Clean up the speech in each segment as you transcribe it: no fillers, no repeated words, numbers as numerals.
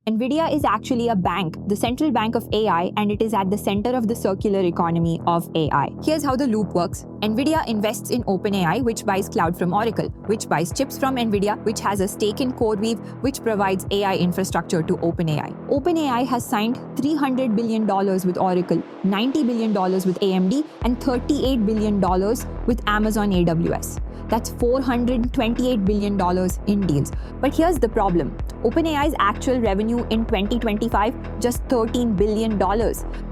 NVIDIA is actually a bank, the central bank of AI, and it is at the center of the circular economy of AI. Here's how the loop works. NVIDIA invests in OpenAI, which buys cloud from Oracle, which buys chips from NVIDIA, which has a stake in CoreWeave, which provides AI infrastructure to OpenAI. OpenAI has signed $300 billion with Oracle, $90 billion with AMD, and $38 billion with Amazon AWS. That's $428 billion in deals. But here's the problem. OpenAI's actual revenue in 2025, just $13 billion.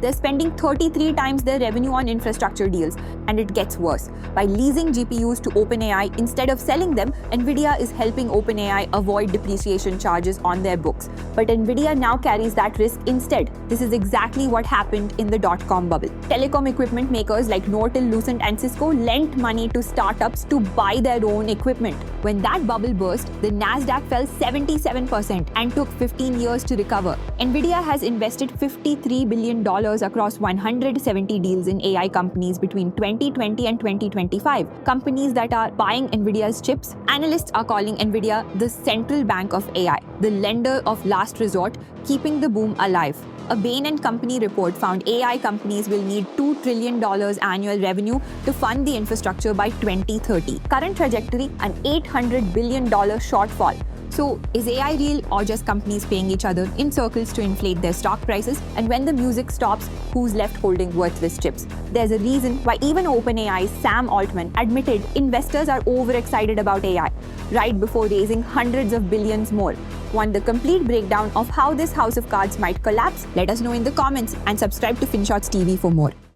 They're spending 33 times their revenue on infrastructure deals, and it gets worse. By leasing GPUs to OpenAI instead of selling them, NVIDIA is helping OpenAI avoid depreciation charges on their books. But NVIDIA now carries that risk instead. This is exactly what happened in the dot-com bubble. Telecom equipment makers like Nortel, Lucent, and Cisco lent money to startups to buy their own equipment. When that bubble burst, the Nasdaq fell 77% and took 15 years to recover. NVIDIA has invested $53 billion across 170 deals in AI companies between 2020 and 2025. Companies that are buying NVIDIA's chips. Analysts are calling NVIDIA the central bank of AI, the lender of last resort, keeping the boom alive. A Bain & Company report found AI companies will need $2 trillion annual revenue to fund the infrastructure by 2030. Current trajectory, an $800 billion shortfall. So, is AI real or just companies paying each other in circles to inflate their stock prices? And when the music stops, who's left holding worthless chips? There's a reason why even OpenAI's Sam Altman admitted investors are overexcited about AI, right before raising hundreds of billions more. Want the complete breakdown of how this house of cards might collapse? Let us know in the comments and subscribe to FinShots TV for more.